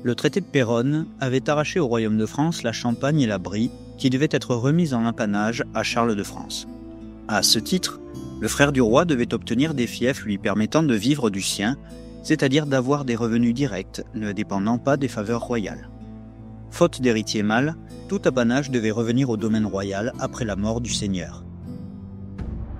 Le traité de Péronne avait arraché au royaume de France la Champagne et la Brie, qui devaient être remises en apanage à Charles de France. À ce titre, le frère du roi devait obtenir des fiefs lui permettant de vivre du sien, c'est-à-dire d'avoir des revenus directs ne dépendant pas des faveurs royales. Faute d'héritier mâle, tout apanage devait revenir au domaine royal après la mort du seigneur.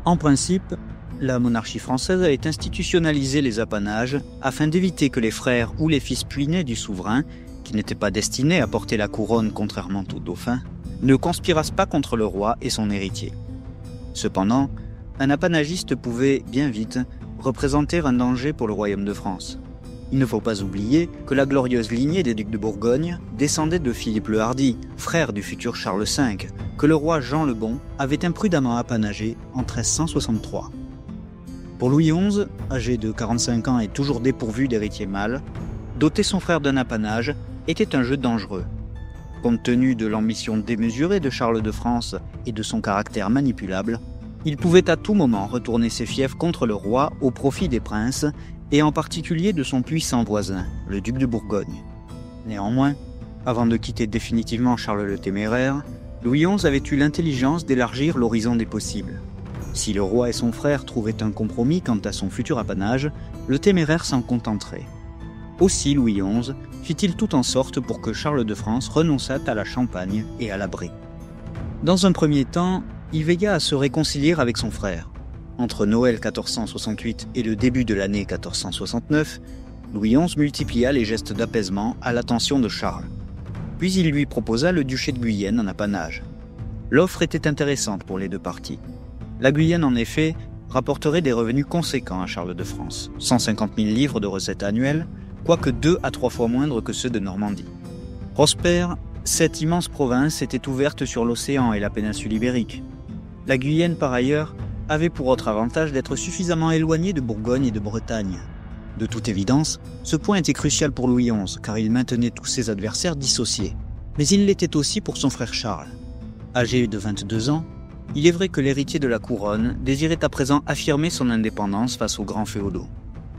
En principe, la monarchie française avait institutionnalisé les apanages afin d'éviter que les frères ou les fils puînés du souverain, qui n'étaient pas destinés à porter la couronne contrairement aux dauphins, ne conspirassent pas contre le roi et son héritier. Cependant, un apanagiste pouvait, bien vite, représenter un danger pour le royaume de France. Il ne faut pas oublier que la glorieuse lignée des ducs de Bourgogne descendait de Philippe le Hardi, frère du futur Charles V, que le roi Jean le Bon avait imprudemment apanagé en 1363. Pour Louis XI, âgé de 45 ans et toujours dépourvu d'héritier mâle, doter son frère d'un apanage était un jeu dangereux. Compte tenu de l'ambition démesurée de Charles de France et de son caractère manipulable, il pouvait à tout moment retourner ses fiefs contre le roi au profit des princes et en particulier de son puissant voisin, le duc de Bourgogne. Néanmoins, avant de quitter définitivement Charles le Téméraire, Louis XI avait eu l'intelligence d'élargir l'horizon des possibles. Si le roi et son frère trouvaient un compromis quant à son futur apanage, le Téméraire s'en contenterait. Aussi Louis XI fit-il tout en sorte pour que Charles de France renonçât à la Champagne et à la Brie. Dans un premier temps, il veilla à se réconcilier avec son frère. Entre Noël 1468 et le début de l'année 1469, Louis XI multiplia les gestes d'apaisement à l'attention de Charles. Puis il lui proposa le duché de Guyenne en apanage. L'offre était intéressante pour les deux parties. La Guyenne, en effet, rapporterait des revenus conséquents à Charles de France, 150 000 livres de recettes annuelles, quoique 2 à 3 fois moindres que ceux de Normandie. Prospère, cette immense province était ouverte sur l'océan et la péninsule ibérique. La Guyenne, par ailleurs, avait pour autre avantage d'être suffisamment éloignée de Bourgogne et de Bretagne. De toute évidence, ce point était crucial pour Louis XI, car il maintenait tous ses adversaires dissociés. Mais il l'était aussi pour son frère Charles. Âgé de 22 ans, il est vrai que l'héritier de la couronne désirait à présent affirmer son indépendance face aux grands féodaux.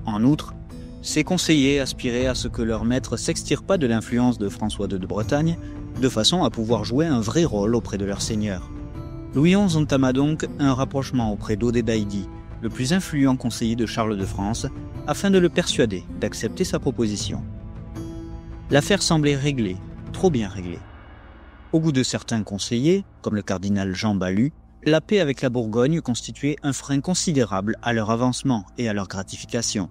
En outre, ses conseillers aspiraient à ce que leur maître s'extire pas de l'influence de François II de Bretagne, de façon à pouvoir jouer un vrai rôle auprès de leur seigneur. Louis XI entama donc un rapprochement auprès d'Oded-Aïdi, le plus influent conseiller de Charles de France, afin de le persuader d'accepter sa proposition. L'affaire semblait réglée, trop bien réglée. Au goût de certains conseillers, comme le cardinal Jean Balue, la paix avec la Bourgogne constituait un frein considérable à leur avancement et à leur gratification.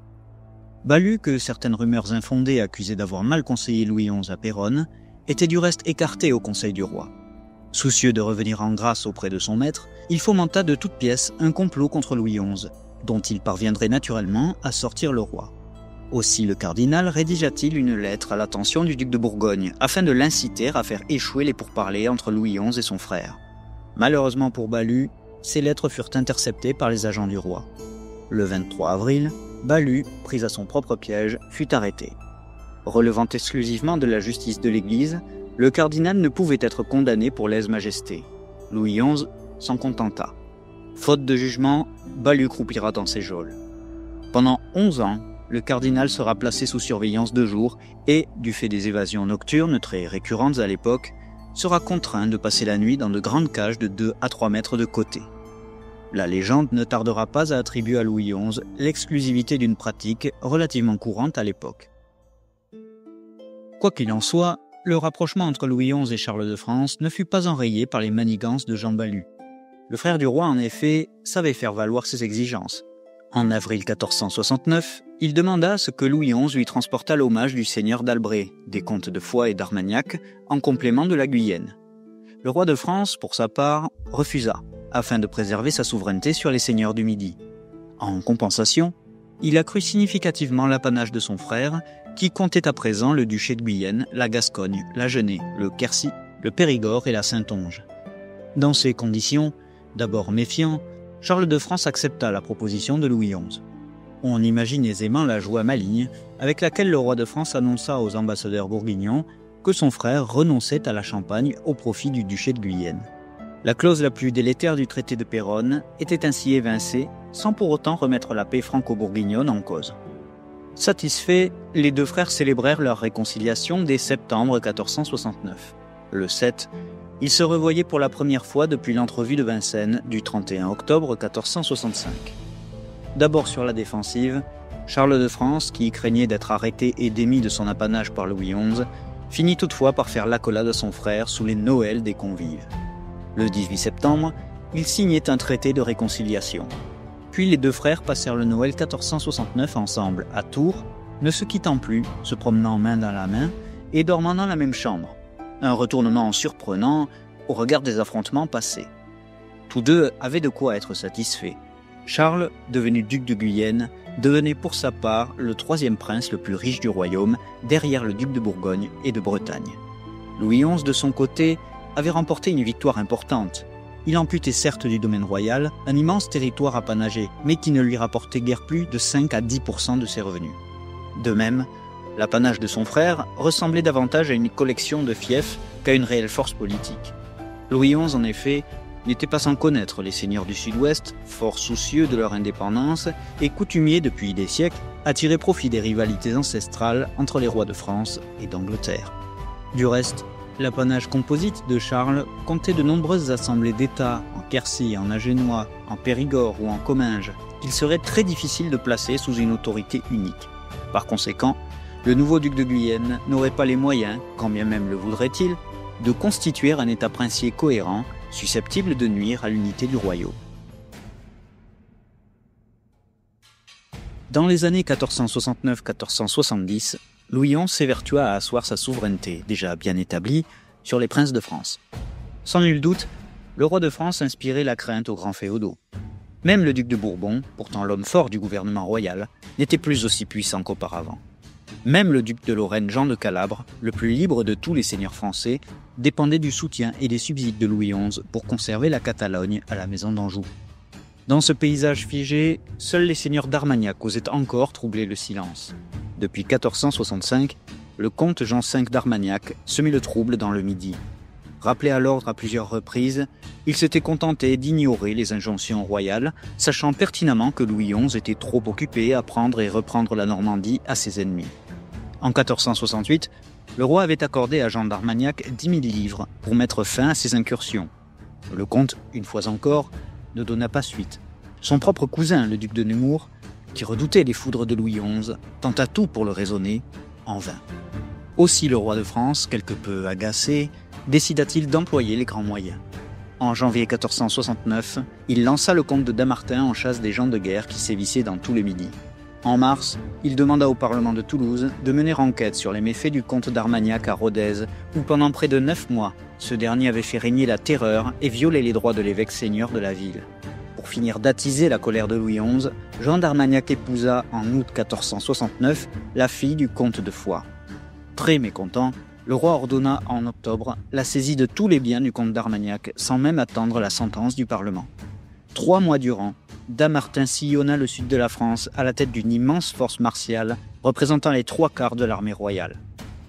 Balue, que certaines rumeurs infondées accusaient d'avoir mal conseillé Louis XI à Péronne, était du reste écarté au conseil du roi. Soucieux de revenir en grâce auprès de son maître, il fomenta de toutes pièces un complot contre Louis XI, dont il parviendrait naturellement à sortir le roi. Aussi le cardinal rédigea-t-il une lettre à l'attention du duc de Bourgogne, afin de l'inciter à faire échouer les pourparlers entre Louis XI et son frère. Malheureusement pour Balue, ces lettres furent interceptées par les agents du roi. Le 23 avril, Balue, pris à son propre piège, fut arrêté. Relevant exclusivement de la justice de l'Église, le cardinal ne pouvait être condamné pour lèse-majesté. Louis XI s'en contenta. Faute de jugement, Balue croupira dans ses geôles. Pendant 11 ans, le cardinal sera placé sous surveillance de jour et, du fait des évasions nocturnes très récurrentes à l'époque, sera contraint de passer la nuit dans de grandes cages de 2 à 3 mètres de côté. La légende ne tardera pas à attribuer à Louis XI l'exclusivité d'une pratique relativement courante à l'époque. Quoi qu'il en soit, le rapprochement entre Louis XI et Charles de France ne fut pas enrayé par les manigances de Jean Balue. Le frère du roi, en effet, savait faire valoir ses exigences. En avril 1469, il demanda à ce que Louis XI lui transportât l'hommage du seigneur d'Albret, des comtes de Foix et d'Armagnac, en complément de la Guyenne. Le roi de France, pour sa part, refusa, afin de préserver sa souveraineté sur les seigneurs du Midi. En compensation, il accrut significativement l'apanage de son frère, qui comptait à présent le duché de Guyenne, la Gascogne, la Genée, le Quercy, le Périgord et la Saintonge. Dans ces conditions, d'abord méfiant, Charles de France accepta la proposition de Louis XI. On imagine aisément la joie maligne avec laquelle le roi de France annonça aux ambassadeurs bourguignons que son frère renonçait à la Champagne au profit du duché de Guyenne. La clause la plus délétère du traité de Péronne était ainsi évincée, sans pour autant remettre la paix franco-bourguignonne en cause. Satisfaits, les deux frères célébrèrent leur réconciliation dès septembre 1469. Le 7, ils se revoyaient pour la première fois depuis l'entrevue de Vincennes du 31 octobre 1465. D'abord sur la défensive, Charles de France, qui craignait d'être arrêté et démis de son apanage par Louis XI, finit toutefois par faire l'accolade à son frère sous les Noëls des convives. Le 18 septembre, ils signaient un traité de réconciliation. Puis les deux frères passèrent le Noël 1469 ensemble à Tours, ne se quittant plus, se promenant main dans la main et dormant dans la même chambre. Un retournement surprenant au regard des affrontements passés. Tous deux avaient de quoi être satisfaits. Charles, devenu duc de Guyenne, devenait pour sa part le troisième prince le plus riche du royaume, derrière le duc de Bourgogne et de Bretagne. Louis XI, de son côté, avait remporté une victoire importante. Il amputait certes du domaine royal un immense territoire apanagé, mais qui ne lui rapportait guère plus de 5 à 10% de ses revenus. De même, l'apanage de son frère ressemblait davantage à une collection de fiefs qu'à une réelle force politique. Louis XI, en effet, n'était pas sans connaître les seigneurs du Sud-Ouest, fort soucieux de leur indépendance et coutumiers depuis des siècles à tirer profit des rivalités ancestrales entre les rois de France et d'Angleterre. Du reste, l'apanage composite de Charles comptait de nombreuses assemblées d'États en Quercy, en Agénois, en Périgord ou en Comminges qu'il serait très difficile de placer sous une autorité unique. Par conséquent, le nouveau duc de Guyenne n'aurait pas les moyens, quand bien même le voudrait-il, de constituer un État princier cohérent, susceptible de nuire à l'unité du royaume. Dans les années 1469-1470, Louis XI s'évertua à asseoir sa souveraineté, déjà bien établie, sur les princes de France. Sans nul doute, le roi de France inspirait la crainte aux grands féodaux. Même le duc de Bourbon, pourtant l'homme fort du gouvernement royal, n'était plus aussi puissant qu'auparavant. Même le duc de Lorraine Jean de Calabre, le plus libre de tous les seigneurs français, dépendait du soutien et des subsides de Louis XI pour conserver la Catalogne à la maison d'Anjou. Dans ce paysage figé, seuls les seigneurs d'Armagnac osaient encore troubler le silence. Depuis 1465, le comte Jean V d'Armagnac semait le trouble dans le Midi. Rappelé à l'ordre à plusieurs reprises, il s'était contenté d'ignorer les injonctions royales, sachant pertinemment que Louis XI était trop occupé à prendre et reprendre la Normandie à ses ennemis. En 1468, le roi avait accordé à Jean d'Armagnac 10 000 livres pour mettre fin à ses incursions. Le comte, une fois encore, ne donna pas suite. Son propre cousin, le duc de Nemours, qui redoutait les foudres de Louis XI, tenta tout pour le raisonner, en vain. Aussi le roi de France, quelque peu agacé, décida-t-il d'employer les grands moyens. En janvier 1469, il lança le comte de Damartin en chasse des gens de guerre qui sévissaient dans tout le Midi. En mars, il demanda au Parlement de Toulouse de mener enquête sur les méfaits du comte d'Armagnac à Rodez, où pendant près de 9 mois, ce dernier avait fait régner la terreur et violé les droits de l'évêque seigneur de la ville. Pour finir d'attiser la colère de Louis XI, Jean d'Armagnac épousa en août 1469 la fille du comte de Foix. Très mécontent, le roi ordonna en octobre la saisie de tous les biens du comte d'Armagnac sans même attendre la sentence du Parlement. 3 mois durant, Damartin sillonna le sud de la France à la tête d'une immense force martiale représentant les 3/4 de l'armée royale.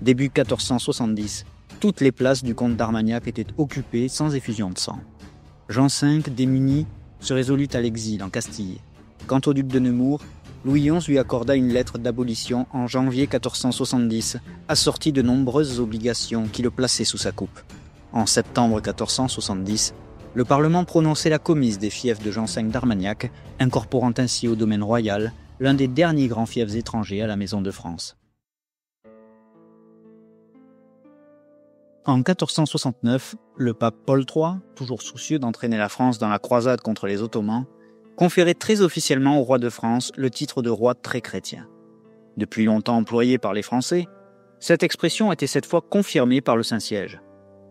Début 1470, toutes les places du comte d'Armagnac étaient occupées sans effusion de sang. Jean V, démuni, se résolut à l'exil en Castille. Quant au duc de Nemours, Louis XI lui accorda une lettre d'abolition en janvier 1470, assortie de nombreuses obligations qui le plaçaient sous sa coupe. En septembre 1470, le Parlement prononçait la commise des fiefs de Jean V d'Armagnac, incorporant ainsi au domaine royal l'un des derniers grands fiefs étrangers à la maison de France. En 1469, le pape Paul III, toujours soucieux d'entraîner la France dans la croisade contre les Ottomans, conférait très officiellement au roi de France le titre de roi très chrétien. Depuis longtemps employé par les Français, cette expression était cette fois confirmée par le Saint-Siège.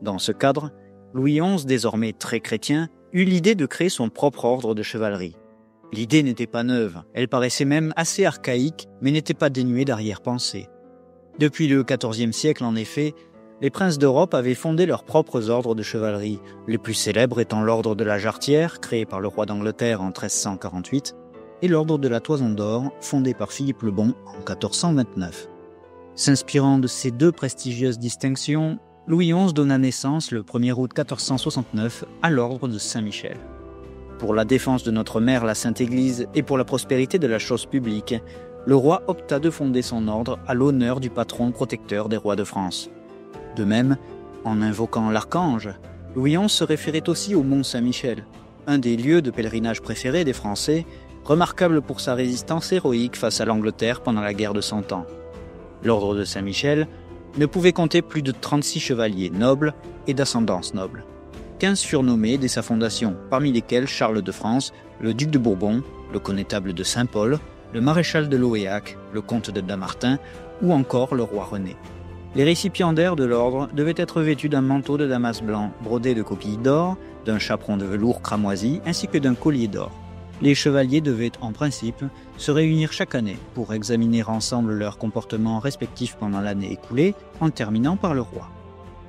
Dans ce cadre, Louis XI, désormais très chrétien, eut l'idée de créer son propre ordre de chevalerie. L'idée n'était pas neuve, elle paraissait même assez archaïque, mais n'était pas dénuée d'arrière-pensée. Depuis le XIVe siècle, en effet, les princes d'Europe avaient fondé leurs propres ordres de chevalerie, les plus célèbres étant l'ordre de la Jarretière, créé par le roi d'Angleterre en 1348, et l'ordre de la Toison d'Or, fondé par Philippe le Bon en 1429. S'inspirant de ces deux prestigieuses distinctions, Louis XI donna naissance le 1er août 1469 à l'ordre de Saint-Michel. Pour la défense de notre mère, la Sainte Église, et pour la prospérité de la chose publique, le roi opta de fonder son ordre à l'honneur du patron protecteur des rois de France. De même, en invoquant l'archange, Louis XI se référait aussi au mont Saint-Michel, un des lieux de pèlerinage préférés des Français, remarquable pour sa résistance héroïque face à l'Angleterre pendant la guerre de Cent Ans. L'ordre de Saint-Michel ne pouvait compter plus de 36 chevaliers nobles et d'ascendance noble. 15 surnommés dès sa fondation, parmi lesquels Charles de France, le duc de Bourbon, le connétable de Saint-Paul, le maréchal de Loéac, le comte de Damartin ou encore le roi René. Les récipiendaires de l'ordre devaient être vêtus d'un manteau de damas blanc brodé de coquilles d'or, d'un chaperon de velours cramoisi ainsi que d'un collier d'or. Les chevaliers devaient, en principe, se réunir chaque année pour examiner ensemble leur comportement respectif pendant l'année écoulée, en terminant par le roi.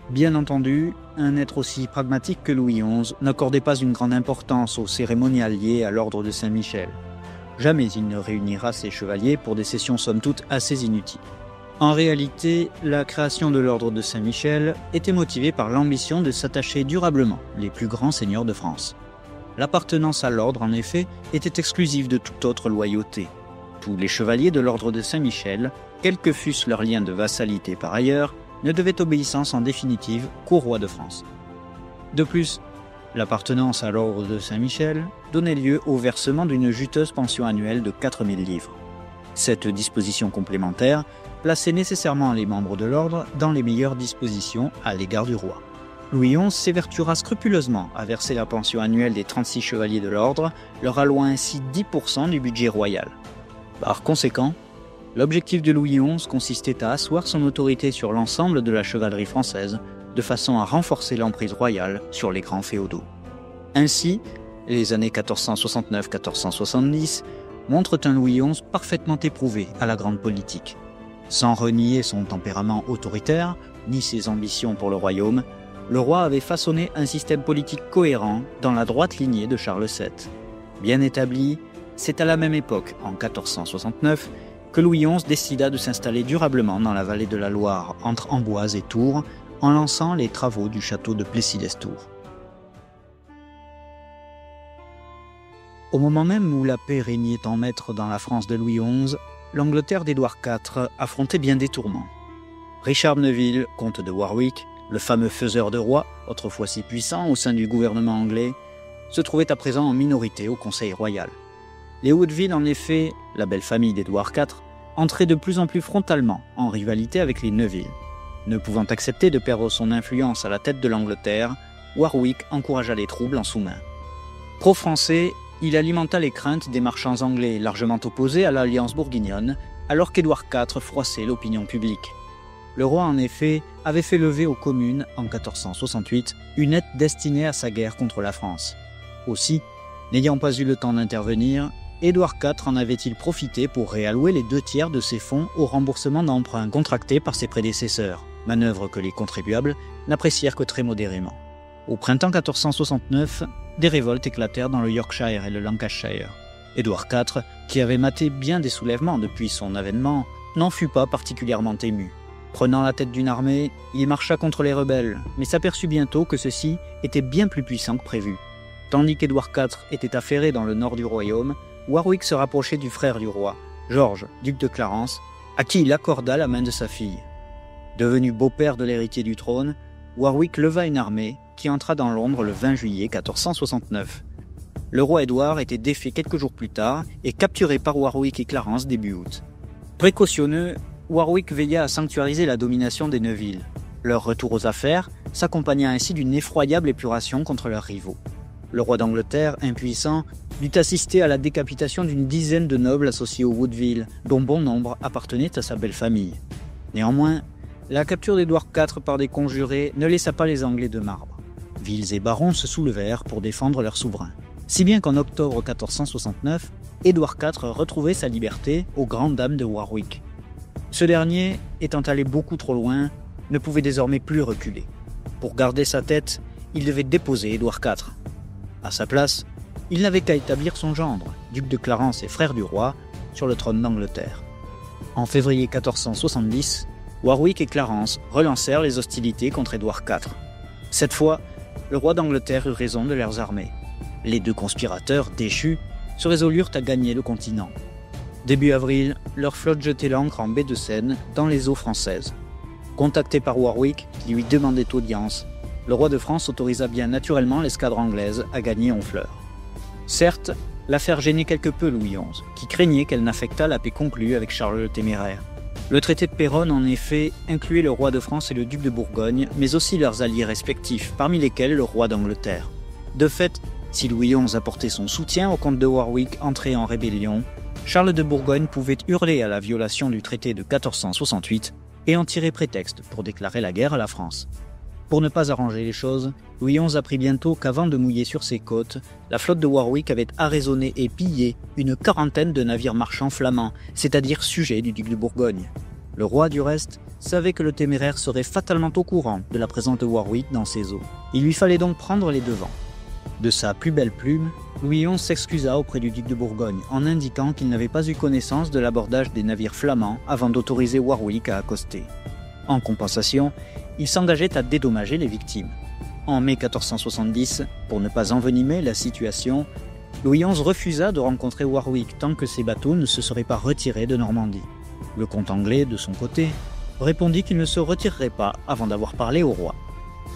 Bien entendu, un être aussi pragmatique que Louis XI n'accordait pas une grande importance aux cérémonial liées à l'ordre de Saint-Michel. Jamais il ne réunira ses chevaliers pour des sessions somme toute assez inutiles. En réalité, la création de l'ordre de Saint-Michel était motivée par l'ambition de s'attacher durablement les plus grands seigneurs de France. L'appartenance à l'ordre, en effet, était exclusive de toute autre loyauté. Tous les chevaliers de l'ordre de Saint-Michel, quels que fussent leurs liens de vassalité par ailleurs, ne devaient obéissance en définitive qu'au roi de France. De plus, l'appartenance à l'ordre de Saint-Michel donnait lieu au versement d'une juteuse pension annuelle de 4000 livres. Cette disposition complémentaire plaçait nécessairement les membres de l'ordre dans les meilleures dispositions à l'égard du roi. Louis XI s'évertuera scrupuleusement à verser la pension annuelle des 36 chevaliers de l'ordre, leur allouant ainsi 10% du budget royal. Par conséquent, l'objectif de Louis XI consistait à asseoir son autorité sur l'ensemble de la chevalerie française, de façon à renforcer l'emprise royale sur les grands féodaux. Ainsi, les années 1469-1470 montrent un Louis XI parfaitement éprouvé à la grande politique. Sans renier son tempérament autoritaire, ni ses ambitions pour le royaume, le roi avait façonné un système politique cohérent dans la droite lignée de Charles VII. Bien établi, c'est à la même époque, en 1469, que Louis XI décida de s'installer durablement dans la vallée de la Loire, entre Amboise et Tours, en lançant les travaux du château de Plessis-les-Tours. Au moment même où la paix régnait en maître dans la France de Louis XI, l'Angleterre d'Édouard IV affrontait bien des tourments. Richard Neville, comte de Warwick, le fameux faiseur de rois, autrefois si puissant au sein du gouvernement anglais, se trouvait à présent en minorité au Conseil royal. Les Hauteville, en effet, la belle famille d'Édouard IV, entrait de plus en plus frontalement en rivalité avec les Neville. Ne pouvant accepter de perdre son influence à la tête de l'Angleterre, Warwick encouragea les troubles en sous-main. Pro-français, il alimenta les craintes des marchands anglais largement opposés à l'alliance bourguignonne, alors qu'Édouard IV froissait l'opinion publique. Le roi, en effet, avait fait lever aux communes, en 1468, une aide destinée à sa guerre contre la France. Aussi, n'ayant pas eu le temps d'intervenir, Édouard IV en avait-il profité pour réallouer les 2/3 de ses fonds au remboursement d'emprunts contractés par ses prédécesseurs, manœuvre que les contribuables n'apprécièrent que très modérément. Au printemps 1469, des révoltes éclatèrent dans le Yorkshire et le Lancashire. Édouard IV, qui avait maté bien des soulèvements depuis son avènement, n'en fut pas particulièrement ému. Prenant la tête d'une armée, il marcha contre les rebelles, mais s'aperçut bientôt que ceux-ci étaient bien plus puissants que prévu. Tandis qu'Édouard IV était affairé dans le nord du royaume, Warwick se rapprochait du frère du roi, George, duc de Clarence, à qui il accorda la main de sa fille. Devenu beau-père de l'héritier du trône, Warwick leva une armée qui entra dans Londres le 20 juillet 1469. Le roi Édouard était défait quelques jours plus tard et capturé par Warwick et Clarence début août. Précautionneux, Warwick veilla à sanctuariser la domination des Neville. Leur retour aux affaires s'accompagna ainsi d'une effroyable épuration contre leurs rivaux. Le roi d'Angleterre, impuissant, dut assister à la décapitation d'une dizaine de nobles associés aux Woodville, dont bon nombre appartenaient à sa belle famille. Néanmoins, la capture d'Édouard IV par des conjurés ne laissa pas les Anglais de marbre. Villes et barons se soulevèrent pour défendre leur souverain. Si bien qu'en octobre 1469, Édouard IV retrouvait sa liberté aux grandes dames de Warwick. Ce dernier, étant allé beaucoup trop loin, ne pouvait désormais plus reculer. Pour garder sa tête, il devait déposer Édouard IV. À sa place, il n'avait qu'à établir son gendre, duc de Clarence et frère du roi, sur le trône d'Angleterre. En février 1470, Warwick et Clarence relancèrent les hostilités contre Édouard IV. Cette fois, le roi d'Angleterre eut raison de leurs armées. Les deux conspirateurs, déchus, se résolurent à gagner le continent. Début avril, leur flotte jetait l'ancre en baie de Seine, dans les eaux françaises. Contacté par Warwick, qui lui demandait audience, le roi de France autorisa bien naturellement l'escadre anglaise à gagner Honfleur. Certes, l'affaire gênait quelque peu Louis XI, qui craignait qu'elle n'affectât la paix conclue avec Charles le Téméraire. Le traité de Péronne, en effet, incluait le roi de France et le duc de Bourgogne, mais aussi leurs alliés respectifs, parmi lesquels le roi d'Angleterre. De fait, si Louis XI apportait son soutien au comte de Warwick entré en rébellion, Charles de Bourgogne pouvait hurler à la violation du traité de 1468 et en tirer prétexte pour déclarer la guerre à la France. Pour ne pas arranger les choses, Louis XI apprit bientôt qu'avant de mouiller sur ses côtes, la flotte de Warwick avait arraisonné et pillé une quarantaine de navires marchands flamands, c'est-à-dire sujets du duc de Bourgogne. Le roi, du reste, savait que le Téméraire serait fatalement au courant de la présence de Warwick dans ses eaux. Il lui fallait donc prendre les devants. De sa plus belle plume, Louis XI s'excusa auprès du duc de Bourgogne en indiquant qu'il n'avait pas eu connaissance de l'abordage des navires flamands avant d'autoriser Warwick à accoster. En compensation, il s'engageait à dédommager les victimes. En mai 1470, pour ne pas envenimer la situation, Louis XI refusa de rencontrer Warwick tant que ses bateaux ne se seraient pas retirés de Normandie. Le comte anglais, de son côté, répondit qu'il ne se retirerait pas avant d'avoir parlé au roi.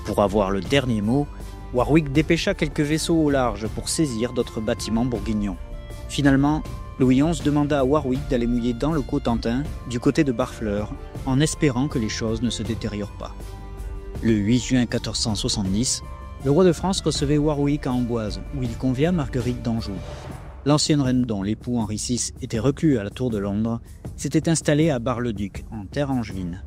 Pour avoir le dernier mot, Warwick dépêcha quelques vaisseaux au large pour saisir d'autres bâtiments bourguignons. Finalement, Louis XI demanda à Warwick d'aller mouiller dans le Cotentin, du côté de Barfleur, en espérant que les choses ne se détériorent pas. Le 8 juin 1470, le roi de France recevait Warwick à Amboise, où il convia Marguerite d'Anjou. L'ancienne reine dont l'époux Henri VI était reclus à la Tour de Londres s'était installée à Bar-le-Duc, en terre angevine.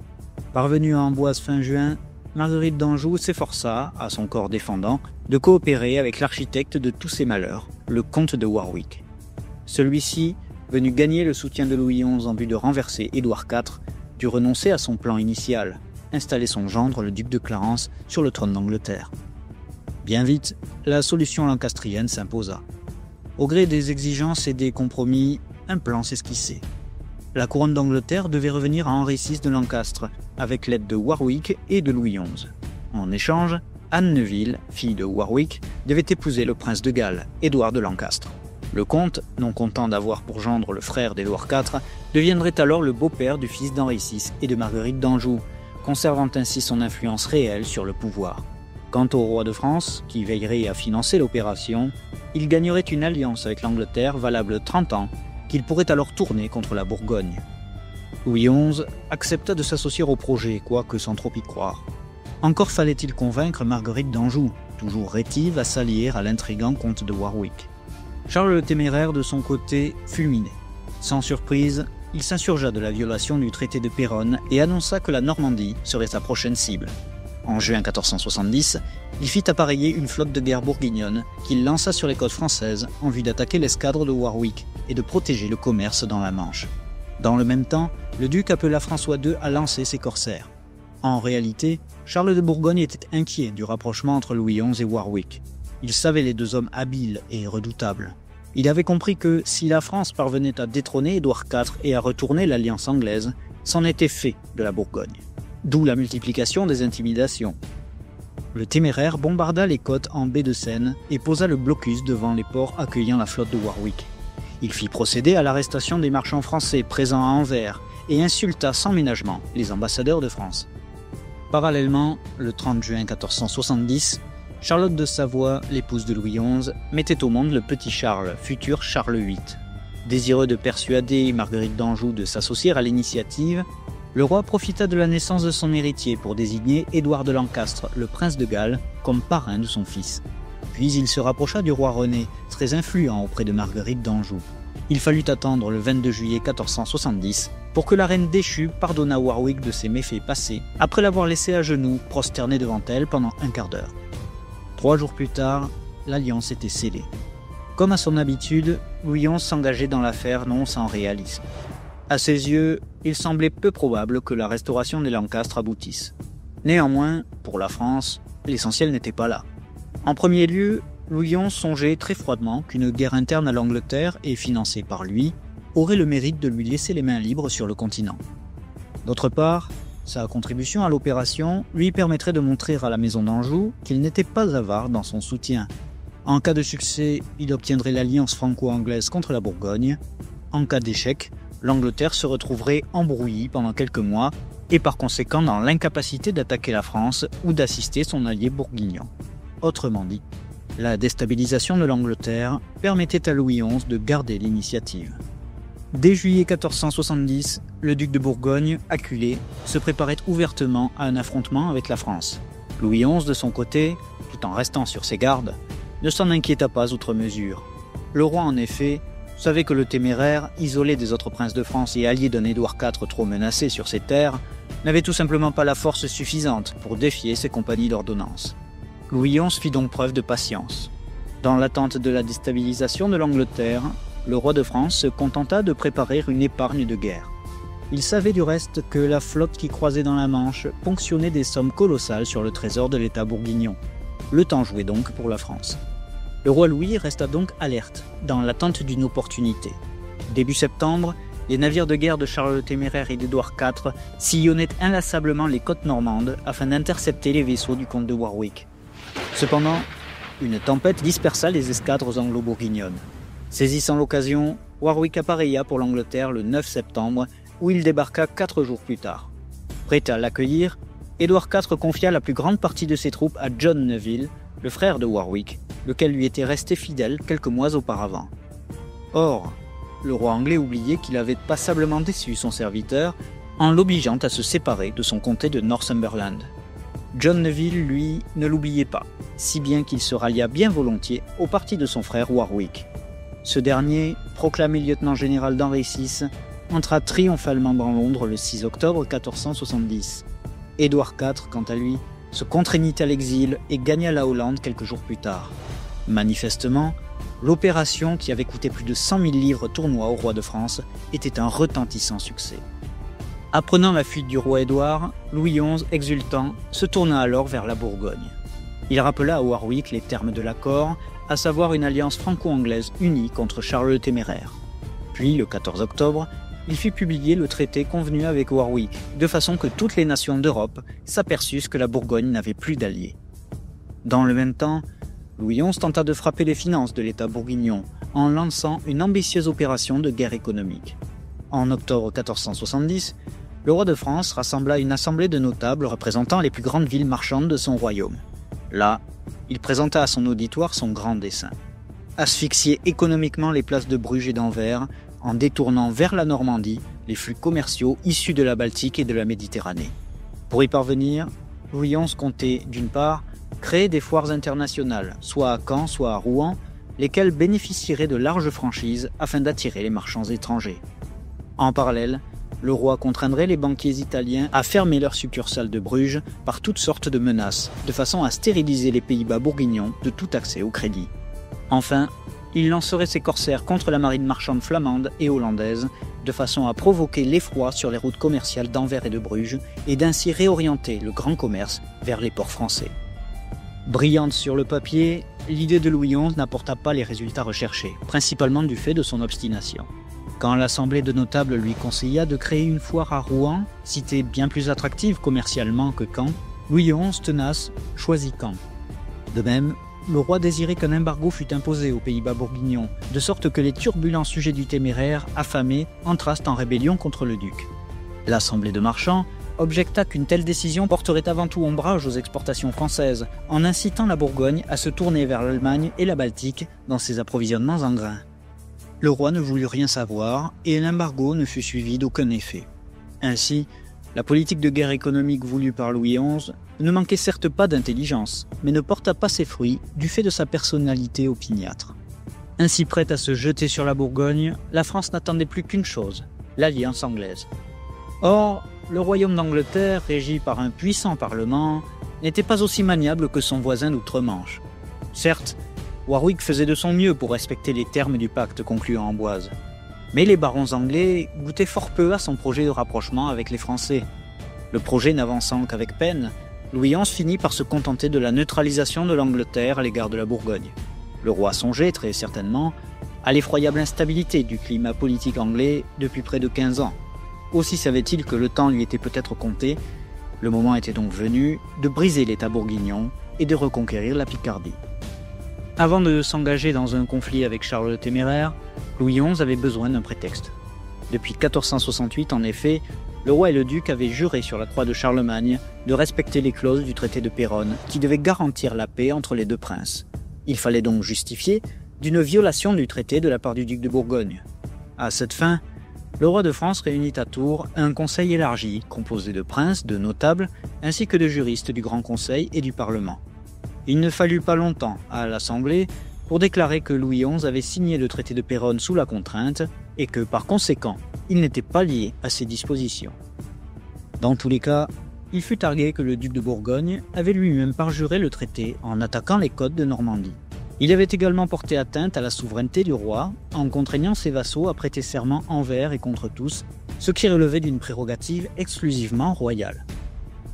Parvenue à Amboise fin juin, Marguerite d'Anjou s'efforça, à son corps défendant, de coopérer avec l'architecte de tous ses malheurs, le comte de Warwick. Celui-ci, venu gagner le soutien de Louis XI en vue de renverser Édouard IV, dut renoncer à son plan initial, installer son gendre, le duc de Clarence, sur le trône d'Angleterre. Bien vite, la solution lancastrienne s'imposa. Au gré des exigences et des compromis, un plan s'esquissait. La couronne d'Angleterre devait revenir à Henri VI de Lancastre, avec l'aide de Warwick et de Louis XI. En échange, Anne Neville, fille de Warwick, devait épouser le prince de Galles, Édouard de Lancastre. Le comte, non content d'avoir pour gendre le frère d'Édouard IV, deviendrait alors le beau-père du fils d'Henri VI et de Marguerite d'Anjou, conservant ainsi son influence réelle sur le pouvoir. Quant au roi de France, qui veillerait à financer l'opération, il gagnerait une alliance avec l'Angleterre valable 30 ans, qu'il pourrait alors tourner contre la Bourgogne. Louis XI accepta de s'associer au projet, quoique sans trop y croire. Encore fallait-il convaincre Marguerite d'Anjou, toujours rétive à s'allier à l'intrigant comte de Warwick. Charles le Téméraire, de son côté, fulminait. Sans surprise, il s'insurgea de la violation du traité de Péronne et annonça que la Normandie serait sa prochaine cible. En juin 1470, il fit appareiller une flotte de guerre bourguignonne qu'il lança sur les côtes françaises en vue d'attaquer l'escadre de Warwick et de protéger le commerce dans la Manche. Dans le même temps, le duc appela François II à lancer ses corsaires. En réalité, Charles de Bourgogne était inquiet du rapprochement entre Louis XI et Warwick. Il savait les deux hommes habiles et redoutables. Il avait compris que si la France parvenait à détrôner Édouard IV et à retourner l'alliance anglaise, c'en était fait de la Bourgogne. D'où la multiplication des intimidations. Le Téméraire bombarda les côtes en baie de Seine et posa le blocus devant les ports accueillant la flotte de Warwick. Il fit procéder à l'arrestation des marchands français présents à Anvers et insulta sans ménagement les ambassadeurs de France. Parallèlement, le 30 juin 1470, Charlotte de Savoie, l'épouse de Louis XI, mettait au monde le petit Charles, futur Charles VIII. Désireux de persuader Marguerite d'Anjou de s'associer à l'initiative, le roi profita de la naissance de son héritier pour désigner Édouard de Lancastre, le prince de Galles, comme parrain de son fils. Puis il se rapprocha du roi René, très influent auprès de Marguerite d'Anjou. Il fallut attendre le 22 juillet 1470 pour que la reine déchue pardonna Warwick de ses méfaits passés, après l'avoir laissé à genoux, prosterné devant elle pendant un quart d'heure. 3 jours plus tard, l'alliance était scellée. Comme à son habitude, Louis XI s'engageait dans l'affaire non sans réalisme. À ses yeux, il semblait peu probable que la restauration des Lancastres aboutisse. Néanmoins, pour la France, l'essentiel n'était pas là. En premier lieu, Louis XI songeait très froidement qu'une guerre interne à l'Angleterre, et financée par lui, aurait le mérite de lui laisser les mains libres sur le continent. D'autre part, sa contribution à l'opération lui permettrait de montrer à la maison d'Anjou qu'il n'était pas avare dans son soutien. En cas de succès, il obtiendrait l'alliance franco-anglaise contre la Bourgogne. En cas d'échec, l'Angleterre se retrouverait embrouillée pendant quelques mois et par conséquent dans l'incapacité d'attaquer la France ou d'assister son allié bourguignon. Autrement dit, la déstabilisation de l'Angleterre permettait à Louis XI de garder l'initiative. Dès juillet 1470, le duc de Bourgogne, acculé, se préparait ouvertement à un affrontement avec la France. Louis XI, de son côté, tout en restant sur ses gardes, ne s'en inquiéta pas outre mesure. Le roi, en effet, savait que le téméraire, isolé des autres princes de France et allié d'un Édouard IV trop menacé sur ses terres, n'avait tout simplement pas la force suffisante pour défier ses compagnies d'ordonnance. Louis XI fit donc preuve de patience. Dans l'attente de la déstabilisation de l'Angleterre, le roi de France se contenta de préparer une épargne de guerre. Il savait du reste que la flotte qui croisait dans la Manche ponctionnait des sommes colossales sur le trésor de l'État bourguignon. Le temps jouait donc pour la France. Le roi Louis resta donc alerte, dans l'attente d'une opportunité. Début septembre, les navires de guerre de Charles le Téméraire et d'Édouard IV sillonnaient inlassablement les côtes normandes afin d'intercepter les vaisseaux du comte de Warwick. Cependant, une tempête dispersa les escadres anglo-bourguignonnes. Saisissant l'occasion, Warwick appareilla pour l'Angleterre le 9 septembre, où il débarqua 4 jours plus tard. Prêt à l'accueillir, Édouard IV confia la plus grande partie de ses troupes à John Neville, le frère de Warwick, lequel lui était resté fidèle quelques mois auparavant. Or, le roi anglais oubliait qu'il avait passablement déçu son serviteur en l'obligeant à se séparer de son comté de Northumberland. John Neville, lui, ne l'oubliait pas, si bien qu'il se rallia bien volontiers au parti de son frère Warwick. Ce dernier, proclamé lieutenant général d'Henri VI, entra triomphalement dans Londres le 6 octobre 1470. Édouard IV, quant à lui, se contraignit à l'exil et gagna la Hollande quelques jours plus tard. Manifestement, l'opération, qui avait coûté plus de 100 000 livres tournois au roi de France, était un retentissant succès. Apprenant la fuite du roi Édouard, Louis XI, exultant, se tourna alors vers la Bourgogne. Il rappela à Warwick les termes de l'accord, à savoir une alliance franco-anglaise unie contre Charles le Téméraire. Puis, le 14 octobre, il fit publier le traité convenu avec Warwick, de façon que toutes les nations d'Europe s'aperçussent que la Bourgogne n'avait plus d'alliés. Dans le même temps, Louis XI tenta de frapper les finances de l'État bourguignon en lançant une ambitieuse opération de guerre économique. En octobre 1470, le roi de France rassembla une assemblée de notables représentant les plus grandes villes marchandes de son royaume. Là, il présenta à son auditoire son grand dessein: asphyxier économiquement les places de Bruges et d'Anvers en détournant vers la Normandie les flux commerciaux issus de la Baltique et de la Méditerranée. Pour y parvenir, Louis XI comptait, d'une part, créer des foires internationales, soit à Caen, soit à Rouen, lesquelles bénéficieraient de larges franchises afin d'attirer les marchands étrangers. En parallèle, le roi contraindrait les banquiers italiens à fermer leurs succursales de Bruges par toutes sortes de menaces, de façon à stériliser les Pays-Bas bourguignons de tout accès au crédit. Enfin, il lancerait ses corsaires contre la marine marchande flamande et hollandaise, de façon à provoquer l'effroi sur les routes commerciales d'Anvers et de Bruges, et d'ainsi réorienter le grand commerce vers les ports français. Brillante sur le papier, l'idée de Louis XI n'apporta pas les résultats recherchés, principalement du fait de son obstination. Quand l'assemblée de notables lui conseilla de créer une foire à Rouen, cité bien plus attractive commercialement que Caen, Louis XI, tenace, choisit Caen. De même, le roi désirait qu'un embargo fût imposé aux Pays-Bas bourguignons, de sorte que les turbulents sujets du Téméraire, affamés, entrassent en rébellion contre le duc. L'assemblée de marchands objecta qu'une telle décision porterait avant tout ombrage aux exportations françaises, en incitant la Bourgogne à se tourner vers l'Allemagne et la Baltique dans ses approvisionnements en grains. Le roi ne voulut rien savoir et l'embargo ne fut suivi d'aucun effet. Ainsi, la politique de guerre économique voulue par Louis XI ne manquait certes pas d'intelligence, mais ne porta pas ses fruits du fait de sa personnalité opiniâtre. Ainsi prête à se jeter sur la Bourgogne, la France n'attendait plus qu'une chose, l'alliance anglaise. Or, le royaume d'Angleterre, régi par un puissant parlement, n'était pas aussi maniable que son voisin d'outre-Manche. Certes, Warwick faisait de son mieux pour respecter les termes du pacte conclu à Amboise. Mais les barons anglais goûtaient fort peu à son projet de rapprochement avec les Français. Le projet n'avançant qu'avec peine, Louis XI finit par se contenter de la neutralisation de l'Angleterre à l'égard de la Bourgogne. Le roi songeait, très certainement, à l'effroyable instabilité du climat politique anglais depuis près de 15 ans. Aussi savait-il que le temps lui était peut-être compté. Le moment était donc venu de briser l'État bourguignon et de reconquérir la Picardie. Avant de s'engager dans un conflit avec Charles le Téméraire, Louis XI avait besoin d'un prétexte. Depuis 1468, en effet, le roi et le duc avaient juré sur la croix de Charlemagne de respecter les clauses du traité de Péronne qui devait garantir la paix entre les deux princes. Il fallait donc justifier d'une violation du traité de la part du duc de Bourgogne. À cette fin, le roi de France réunit à Tours un conseil élargi composé de princes, de notables, ainsi que de juristes du Grand Conseil et du Parlement. Il ne fallut pas longtemps à l'Assemblée pour déclarer que Louis XI avait signé le traité de Péronne sous la contrainte et que, par conséquent, il n'était pas lié à ses dispositions. Dans tous les cas, il fut argué que le duc de Bourgogne avait lui-même parjuré le traité en attaquant les côtes de Normandie. Il avait également porté atteinte à la souveraineté du roi en contraignant ses vassaux à prêter serment envers et contre tous, ce qui relevait d'une prérogative exclusivement royale.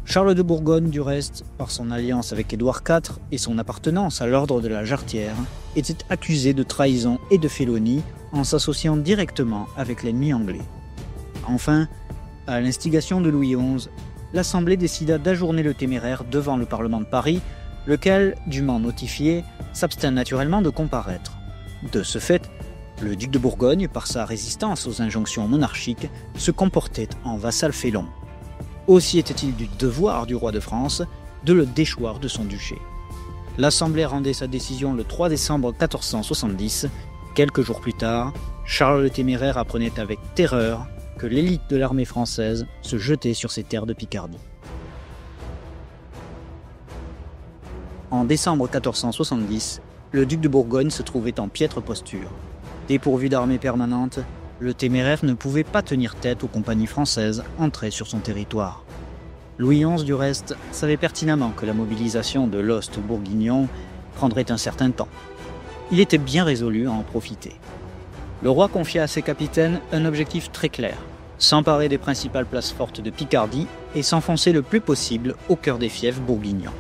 Charles de Bourgogne, du reste, par son alliance avec Édouard IV et son appartenance à l'ordre de la Jarretière, était accusé de trahison et de félonie en s'associant directement avec l'ennemi anglais. Enfin, à l'instigation de Louis XI, l'Assemblée décida d'ajourner le Téméraire devant le Parlement de Paris, lequel, dûment notifié, s'abstint naturellement de comparaître. De ce fait, le duc de Bourgogne, par sa résistance aux injonctions monarchiques, se comportait en vassal félon. Aussi était-il du devoir du roi de France de le déchoir de son duché. L'Assemblée rendait sa décision le 3 décembre 1470. Quelques jours plus tard, Charles le Téméraire apprenait avec terreur que l'élite de l'armée française se jetait sur ses terres de Picardie. En décembre 1470, le duc de Bourgogne se trouvait en piètre posture. Dépourvu d'armée permanente, le Téméraire ne pouvait pas tenir tête aux compagnies françaises entrées sur son territoire. Louis XI, du reste, savait pertinemment que la mobilisation de l'ost bourguignon prendrait un certain temps. Il était bien résolu à en profiter. Le roi confia à ses capitaines un objectif très clair, s'emparer des principales places fortes de Picardie et s'enfoncer le plus possible au cœur des fiefs bourguignons.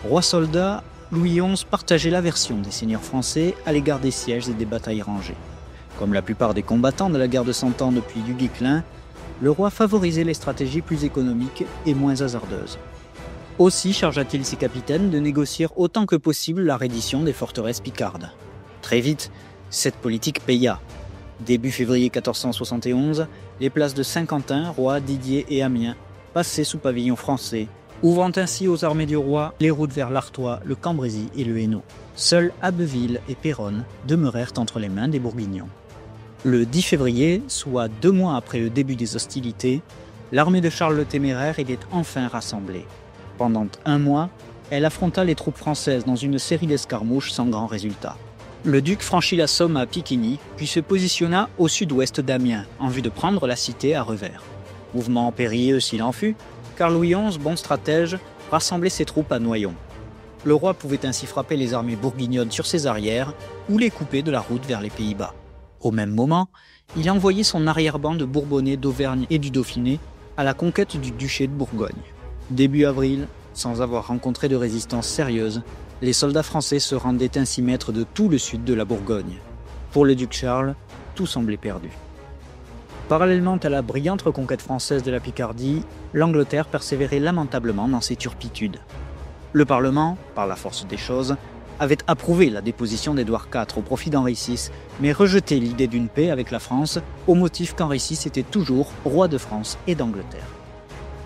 Roi soldat, Louis XI partageait l'aversion des seigneurs français à l'égard des sièges et des batailles rangées. Comme la plupart des combattants de la guerre de Cent Ans depuis Du Guesclin, le roi favorisait les stratégies plus économiques et moins hasardeuses. Aussi chargea-t-il ses capitaines de négocier autant que possible la reddition des forteresses picardes. Très vite, cette politique paya. Début février 1471, les places de Saint-Quentin, Roye, Didier et Amiens passaient sous pavillon français, ouvrant ainsi aux armées du roi les routes vers l'Artois, le Cambrésis et le Hainaut. Seuls Abbeville et Péronne demeurèrent entre les mains des Bourguignons. Le 10 février, soit 2 mois après le début des hostilités, l'armée de Charles le Téméraire était enfin rassemblée. Pendant 1 mois, elle affronta les troupes françaises dans une série d'escarmouches sans grand résultat. Le duc franchit la Somme à Piquigny, puis se positionna au sud-ouest d'Amiens, en vue de prendre la cité à revers. Mouvement périlleux s'il en fut, car Louis XI, bon stratège, rassemblait ses troupes à Noyon. Le roi pouvait ainsi frapper les armées bourguignonnes sur ses arrières ou les couper de la route vers les Pays-Bas. Au même moment, il envoyait son arrière-ban de Bourbonnais d'Auvergne et du Dauphiné à la conquête du duché de Bourgogne. Début avril, sans avoir rencontré de résistance sérieuse, les soldats français se rendaient ainsi maîtres de tout le sud de la Bourgogne. Pour le duc Charles, tout semblait perdu. Parallèlement à la brillante reconquête française de la Picardie, l'Angleterre persévérait lamentablement dans ses turpitudes. Le Parlement, par la force des choses, avait approuvé la déposition d'Édouard IV au profit d'Henri VI, mais rejeté l'idée d'une paix avec la France au motif qu'Henri VI était toujours roi de France et d'Angleterre.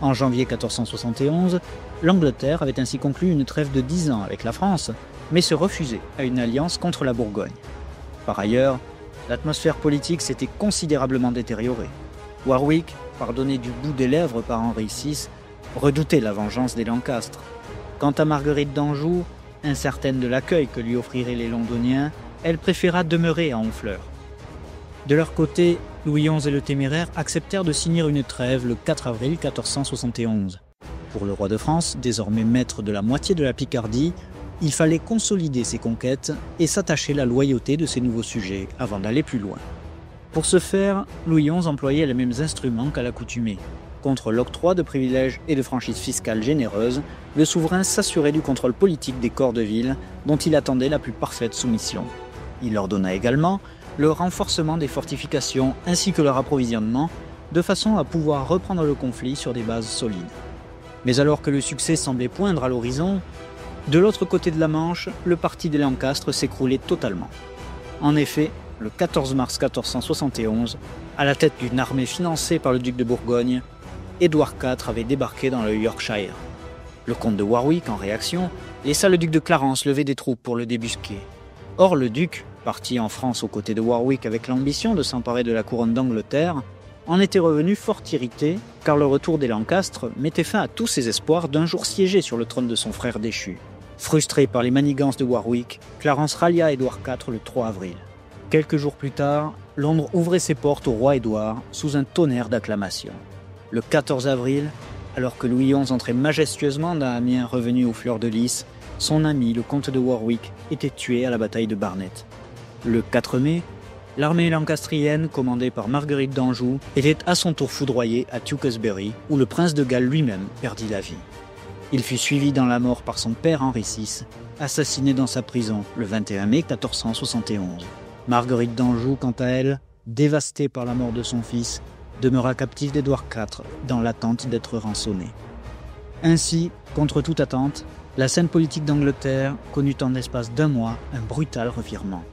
En janvier 1471, l'Angleterre avait ainsi conclu une trêve de 10 ans avec la France, mais se refusait à une alliance contre la Bourgogne. Par ailleurs, l'atmosphère politique s'était considérablement détériorée. Warwick, pardonné du bout des lèvres par Henri VI, redoutait la vengeance des Lancastre. Quant à Marguerite d'Anjou, incertaine de l'accueil que lui offriraient les Londoniens, elle préféra demeurer à Honfleur. De leur côté, Louis XI et le Téméraire acceptèrent de signer une trêve le 4 avril 1471. Pour le roi de France, désormais maître de la moitié de la Picardie, il fallait consolider ses conquêtes et s'attacher la loyauté de ses nouveaux sujets avant d'aller plus loin. Pour ce faire, Louis XI employait les mêmes instruments qu'à l'accoutumée. Contre l'octroi de privilèges et de franchises fiscales généreuses, le souverain s'assurait du contrôle politique des corps de ville dont il attendait la plus parfaite soumission. Il ordonna également le renforcement des fortifications ainsi que leur approvisionnement, de façon à pouvoir reprendre le conflit sur des bases solides. Mais alors que le succès semblait poindre à l'horizon, De l'autre côté de la Manche, le parti des Lancastre s'écroulait totalement. En effet, le 14 mars 1471, à la tête d'une armée financée par le duc de Bourgogne, Édouard IV avait débarqué dans le Yorkshire. Le comte de Warwick, en réaction, laissa le duc de Clarence lever des troupes pour le débusquer. Or, le duc, parti en France aux côtés de Warwick avec l'ambition de s'emparer de la couronne d'Angleterre, en était revenu fort irrité, car le retour des Lancastre mettait fin à tous ses espoirs d'un jour siégé sur le trône de son frère déchu. Frustré par les manigances de Warwick, Clarence rallia Édouard IV le 3 avril. Quelques jours plus tard, Londres ouvrait ses portes au roi Édouard sous un tonnerre d'acclamations. Le 14 avril, alors que Louis XI entrait majestueusement dans Amiens revenu aux fleurs de lys, son ami, le comte de Warwick, était tué à la bataille de Barnet. Le 4 mai, l'armée lancastrienne, commandée par Marguerite d'Anjou, était à son tour foudroyée à Tewkesbury, où le prince de Galles lui-même perdit la vie. Il fut suivi dans la mort par son père Henri VI, assassiné dans sa prison le 21 mai 1471. Marguerite d'Anjou, quant à elle, dévastée par la mort de son fils, demeura captive d'Édouard IV dans l'attente d'être rançonnée. Ainsi, contre toute attente, la scène politique d'Angleterre connut en l'espace d'un mois un brutal revirement.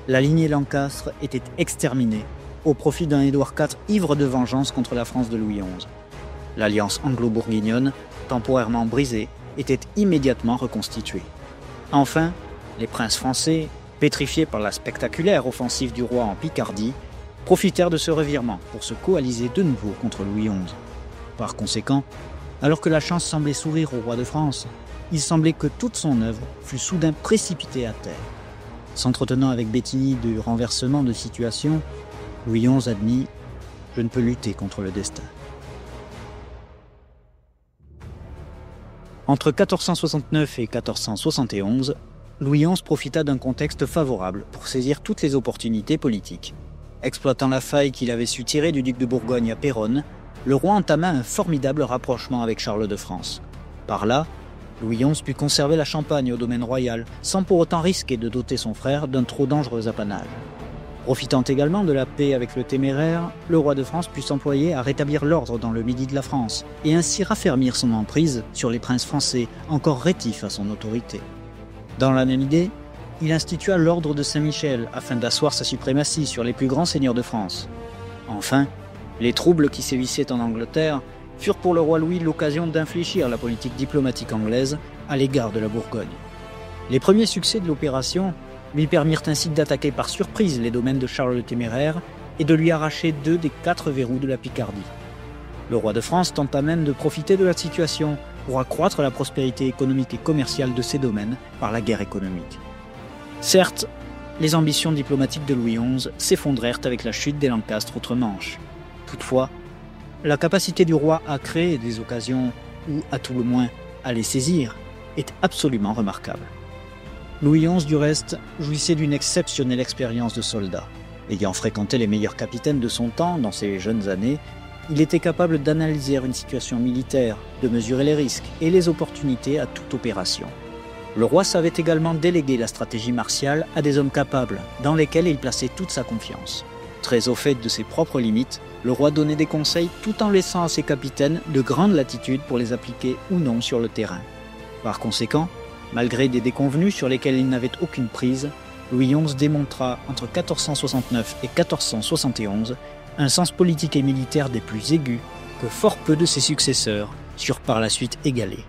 La lignée Lancastre était exterminée au profit d'un Édouard IV ivre de vengeance contre la France de Louis XI. L'alliance anglo-bourguignonne, temporairement brisée, était immédiatement reconstituée. Enfin, les princes français, pétrifiés par la spectaculaire offensive du roi en Picardie, profitèrent de ce revirement pour se coaliser de nouveau contre Louis XI. Par conséquent, alors que la chance semblait sourire au roi de France, il semblait que toute son œuvre fût soudain précipitée à terre. S'entretenant avec Bétheny du renversement de situation, Louis XI admit « Je ne peux lutter contre le destin ». Entre 1469 et 1471, Louis XI profita d'un contexte favorable pour saisir toutes les opportunités politiques. Exploitant la faille qu'il avait su tirer du duc de Bourgogne à Péronne, le roi entama un formidable rapprochement avec Charles de France. Par là, Louis XI put conserver la Champagne au domaine royal, sans pour autant risquer de doter son frère d'un trop dangereux apanage. Profitant également de la paix avec le Téméraire, le roi de France put s'employer à rétablir l'ordre dans le midi de la France, et ainsi raffermir son emprise sur les princes français, encore rétifs à son autorité. Dans la même idée, il institua l'ordre de Saint-Michel afin d'asseoir sa suprématie sur les plus grands seigneurs de France. Enfin, les troubles qui sévissaient en Angleterre furent pour le roi Louis l'occasion d'infléchir la politique diplomatique anglaise à l'égard de la Bourgogne. Les premiers succès de l'opération lui permirent ainsi d'attaquer par surprise les domaines de Charles le Téméraire et de lui arracher 2 des 4 verrous de la Picardie. Le roi de France tenta même de profiter de la situation pour accroître la prospérité économique et commerciale de ces domaines par la guerre économique. Certes, les ambitions diplomatiques de Louis XI s'effondrèrent avec la chute des Lancastre outre-Manche. Toutefois, la capacité du roi à créer des occasions, ou à tout le moins à les saisir, est absolument remarquable. Louis XI, du reste, jouissait d'une exceptionnelle expérience de soldat. Ayant fréquenté les meilleurs capitaines de son temps dans ses jeunes années, il était capable d'analyser une situation militaire, de mesurer les risques et les opportunités à toute opération. Le roi savait également déléguer la stratégie martiale à des hommes capables, dans lesquels il plaçait toute sa confiance. Très au fait de ses propres limites, le roi donnait des conseils tout en laissant à ses capitaines de grandes latitudes pour les appliquer ou non sur le terrain. Par conséquent, malgré des déconvenues sur lesquelles il n'avait aucune prise, Louis XI démontra entre 1469 et 1471 un sens politique et militaire des plus aigus que fort peu de ses successeurs surent par la suite égaler.